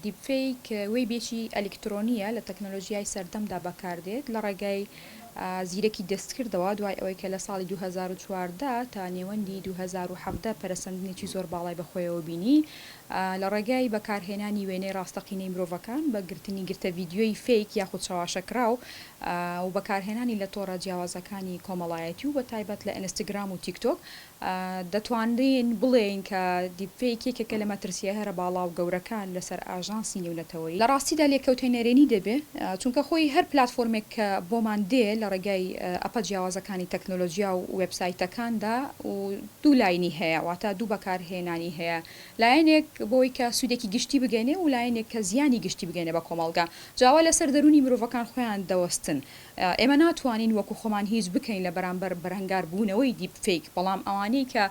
دیپفیک وێبێکی ئەلکترۆنیە لە تەکنۆلۆژیای سەردەمدا بەکاردێت لە ڕێگای زیرەکی دەستکردەوە دوای ئەوەی کە لە ساڵی 2014 تا نێوەندی 2017 پەرسەندنێکی زۆر باڵای بەخۆیەوە بینی لە ڕێگای بەکارهێنانی وێنەی ڕاستەقینەی مرۆڤەکان بە گرتنی گرتە ڤیددیۆی فیک یاخود چاواشەکراو و بەکارهێنانی لە تۆڕە جیاوازەکانی کۆمەڵایەتی و بە تایبەت لە ئینستاگرام و تیکتۆک دەتوانین بڵێن کە دیپفیک یەکێکە لە مەترسیە هەرە باڵا و گەورەکان لەسەر ئاژانسی نێونەتەوەی لە ڕاستیدا لێکەوتەی نەرێنی دەبێ چونکە خۆی هەر پلتفۆرمێک کە بۆمان دێ لە ڕێگای ئەپە جیاوازەکانی تەکنۆلۆژیا و وبسایتەکاندا و دوو لاینی هەیە واتە دوو بەکارهێنانی هەیە لایەنێک بۆی کە سوودێکی گشتی بگەێنێ و لایەنێک کە زیانی گشتی بگەێنێ بە کۆمەڵگا جاوا لەسەر دەرونی مرۆڤەکان خۆیان دەوەستن ئێمە ناتوانین وەکو خۆمان هیچ بکەین لە بەرامبەر بەرهەنگار بوونەوەی دیپفیک بەڵام ئەوانەی کە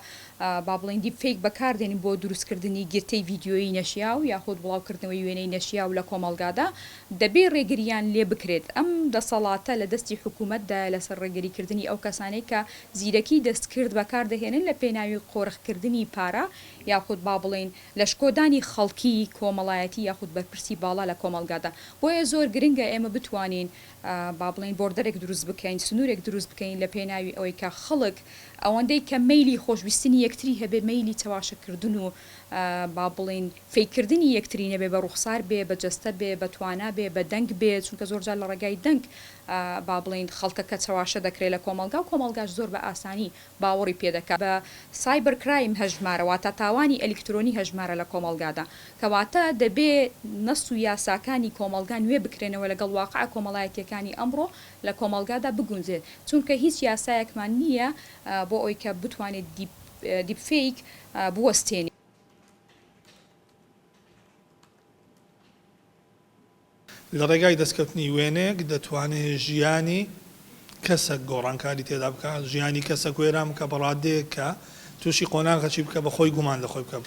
با بڵین دیپفیک بەکاردێنین بۆ دروستکردنی گرتەی ڤیددیۆی نەشیا و یاخود بڵاوکردنەوەی وێنەی نەشیا و لە کۆمەڵگادا دەبێ ڕێگریان لێ بکرێت ئەم دەسەڵاتە لە دەستی حکوومەتدا لەسەر ڕێگریکردنی ئەو کەسانەی کە زیرەکی دەستکرد بەکاردەهێنن لە پێناوی قۆرخکردنی پارە یاخود با بڵین لە شکۆدانی خەڵکی کۆمەڵایەتی یاخود بەرپرسی باڵا لە کۆمەڵگادا بۆیە زۆر گرنگە ئێمە بتوانین با بڵین بۆردەرێک دروست بکەین سنوورێک دروست بکەین لە پێناوی ئەوەی کە خەڵک ئەوەندەی کە مەیلی خۆشویستنی یەکتری هەبێ مەیلی چاواشەکردن و با بڵین فێکردنی یەکتری نەبێ بە ڕوخسار بێ بە جەستە بێ بە توانە بێ بە دەنگ بێ چونکە زۆرجار لە ڕێگای دەنگ با بڵین خەڵکەکە چاواشە دەکرێت لە کۆمەلگا و کۆمەلگاش زۆر بە ئاسانی باوەڕی پێدەکات بە سایبەر کرایم هەژمارەواتە تاوانی ئەلکترۆنی هەژمارە لە کۆمەلگادا کەواتە دەبێ نەست و یاساکانی کۆمەلگا نوێ بکرێنەوە لەگەڵ واقع کۆمەڵایەتیەکانی ئەمڕۆ لە کۆمەلگادا بگونجێت چونکە هیچ یاسایەکمان نییە بۆ ئەوی کە بتوانێت دیپفیک بوەستێنی لە ڕێگای دەستکەوتنی وێنێک دەتوانێت ژیانی کەسە گۆڕانکاری تێدا بکات ژیانی کەسە کوێران بکە بەڕادەیەک کە تووشی قۆناغەچی بکە بە خۆی گومان لە خۆی بکە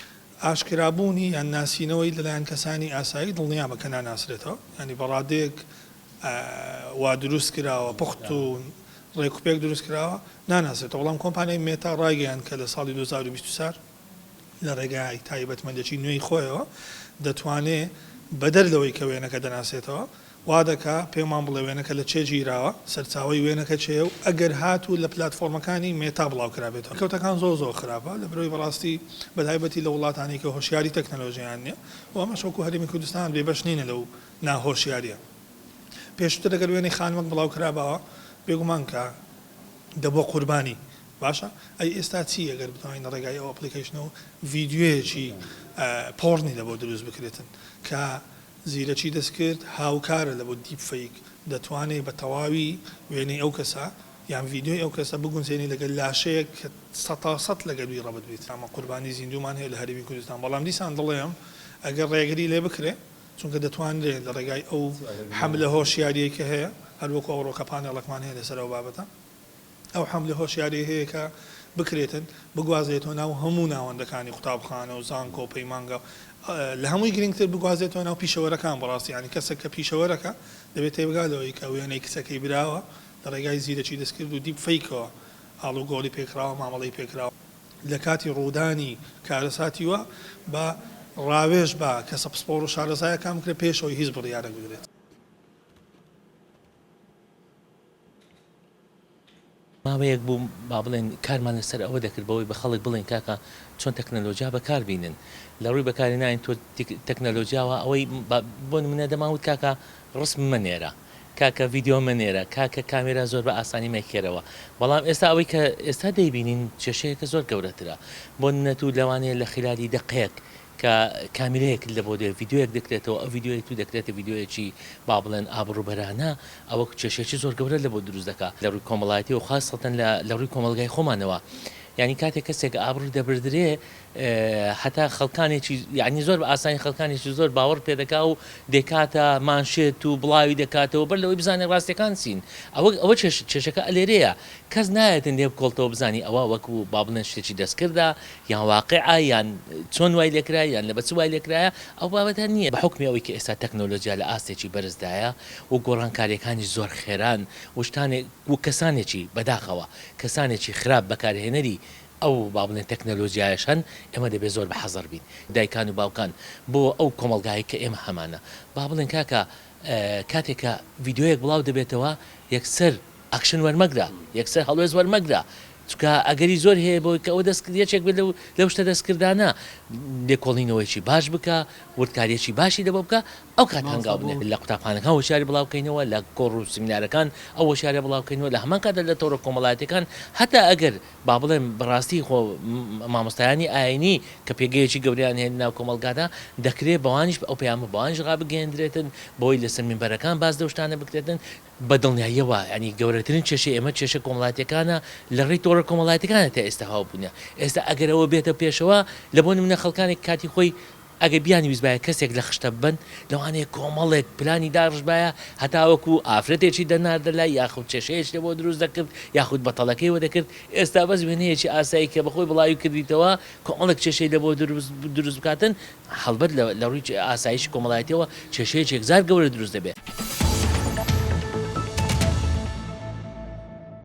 ئاشکرابوونی یان ناسینەوەی لەلایەن کەسانی ئاسایی دڵنیا بکە ناناسرێتەوە ینی بەڕادەیەک وا دروست کراوە پخت و ڕێکوپێک دروست کراوە ناناسێتەوە بەڵام کۆمپانیای مێتا ڕایگەیان کە لە ساڵی 2024 لە ڕێگای تایبەتمەندێکی نوێی خۆیەوە دەتوانێت بەدەر لەوەی کە وێنەکە دەناسێتەوە وا دەکا پێمان بڵێ وێنەکە لە چێ گیراوە سەرچاوی وێنەکە چێە و ئەگەر هاتوو لە پلتفۆرمەکانی مێتا بڵاو کرابێتەوە کەوتەکان زۆر خراپە لە برۆی بەڕاستی بەتایبەتی لە وڵاتانی کە هۆشیاری تەکنەلۆژیان نییە و ئەمە شەوکو هەرێمی کوردستان بێبەش نینە لەو ناهۆشیاریە پێشتر ئەگەر وێنەی خانوەک بڵاو کرابەوە بێگومان کە دەبۆ قوربانی باشە ئەی ئێستا چی ئەگەر بتوانین ڕێگای ئەو ئەپلیکیشنەوە ڤیددیۆیەکی پۆڕنی لە بۆ دروست بکرێتن کە زیرەکی دەستکرد هاوکارە لە بۆ دیپفیک دەتوانێت بە تەواوی وێنەی ئەو کەسە یان ڤیددیۆی ئەو کەسە بگونجێنی لەگەل لاشەیەک کە 100% لەگەلوی ڕەبەت بێت ئەمە قوربانی زیندومان هەیە لە هەرێمی کوردستان بەڵام دیسان دڵێم ئەگەر ڕێگری لێ بکرێ چونکە دەتوانرێت لە ڕێگای ئەو حەملە هۆشیاریەکە هەیە هەروەکو ئەوڕۆکە پانێڵەکمان هەیە لەسەر ئەو بابەتە ئەو حەملە هۆشیاری هەیە کە بکرێتن بگوازێتەوە ناو هەموو ناوەندەکانی قوتابخانە و زانکۆ و پەیمانگە لە هەمووی گرنگتر بگوازێتەوە ناو پیشەوەرەکان بەڕاستی ینی کەسێک کە پیشەوەرەکە دەبێت تێبگالەوەی کە وێنەی کچەکەی براوە لە ڕێگای زیرەکی دەستکرد و دیپفیکەوە ئاڵو گۆڵی پێکراوە مامەڵی پێکراوە لە کاتی ڕوودانی کارەساتی وە بە ڕاوێژ بە کەسە پسپۆڕ و شارەزایەکان بکرێت پێشەوەی هیچ بڕیارە بگرێت ماوەیەک بوو با بڵێن کارمان لەسەر ئەوە دەکردبەوەی بە خەڵک بڵێن کاکە چۆن تەکنەلۆژیا بەکاربینن لە ڕووی بەکارهێنانی تۆ تەکنەلۆژیاوە ئەوەی بۆ نمونە دەماوت کاکە ڕسم منێرە کاکە ڤیددیۆ منێرە کاکە کامێرا زۆر بە ئاسانی مەکێرەوە بەڵام ئێستا ئەوەی کە ئێستا دەیبینین کێشەیەکە زۆر گەورەترە بۆ نەتوو لەوانەیە لە خلالی دقەیەک کە کامێرەیەک لە بۆ ڤیددیۆیەک دەکرێتەوە ئەو ڤیددیۆی تو دەکرێتە ڤیددیۆیەکی با بڵێن ئابڕوبەرانە ئەوە کێشێکی زۆر گەورە لە بۆ دروست دەکات لە ڕووی کۆمەڵایەتی و خاصەتەن لە ڕووی کۆمەلگای خۆمانەوە ینی کاتێک کەسێک ئابڕوو دەبردرێ هەتا خەڵکانێکی یعنی زۆر بە ئاسانی خەڵکانێکی زۆر باوەڕ پێدەکا و دێکاتە مانشێت و بڵاوی دەکاتەوە بەر لەوەی بزانێت ڕاستیەکان چین ئەوە کێشەکە ئەلێرەیە کەس نایەتن لێ بکۆڵتەوە بزانی ئەوە وەکو با بڵێن شتێکی دەستکردا یان واقعە یان چۆن وای لێکرا یان لە بەچ وای لێکرایە ئەو بابەتە نییە بە حکمی ئەوەی کە ئێستا تەکنۆلۆژیا لە ئاستێکی بەرزدایە و گۆڕانکاریەکانی زۆر خێران و شتانێک و کەسانێکی بەداخەوە کەسانێکی خراپ بەکارهێنەری ئەو با بڵێن تەکنەلۆژیایش هەن ئێمە دەبێت زۆر بە حەزەر بین دایکان و باوکان بۆ ئەو کۆمەلگایی کە ئێمە هەمانە با بڵێن کاکە کاتێکە ڤیددیۆیەک بڵاو دەبێتەوە یەکسەر ئەکشن وەرمەگرا یەکسەر هەڵوێز وەرمەگرا چکە ئەگەری زۆر هەیە بۆی کە ئەو دەستکردێکێک بێت لەو شتە دەستکردانە لێکۆڵینەوەیکی باش بکە وردکاریەکی باشی دەبە بکە ئەو کات هەنگاو بنێت لە قوتابخانەکان وەشاری بڵاوکەینەوە لە کۆڕ و سمینارەکان ئەو وەشارە بڵاوکەینەوە لە هەمان کاتە لە تۆڕە کۆمەڵایەتەکان هەتا ئەگەر با بڵێن بەڕاستی خۆ مامۆستایانی ئاینی کە پێگەیەکی گەوریان هێن ناو کۆمەلگادا دەکرێت بەوانیش ئەو پەیامە بەوانیش ڕابگەێنرێتن بۆی لەسەر مینبەرەکان باز دەشتانە بکرێتن بە دڵنیاییەوە ینی گەورەترین کێشە ئێمە کێشە کۆمەڵایەتەکانە لە ڕێی تۆڕە کۆمەڵایەتەکانە تا ئێستا هاو بوونە ئێستا ئەگەرەوە بێتە پێشەوە لە بۆ نمونە خەڵکانی کاتی خۆی ئەگە بیانی ویزبایە کەسێک لە خشتە بن لەوانەیە کۆمەڵێک پلانی داڕژبایە هەتاوەکو ئافرەتێکی دەناردە لای یاخود کێشەیەش لە بۆ دروست دەکرد یاخود بەتەڵەکەیەوە دەکرد ئێستا بەس وێنەیەکی ئاسایی کە بەخۆی بڵاوی کردیتەوە کۆمەڵێک کێشەی لە بۆ دروست بکاتن هەڵبەت لە ڕووی ئاسایشی کۆمەڵایەتەوە کێشەیەکی زار گەورە دروست دەبێت.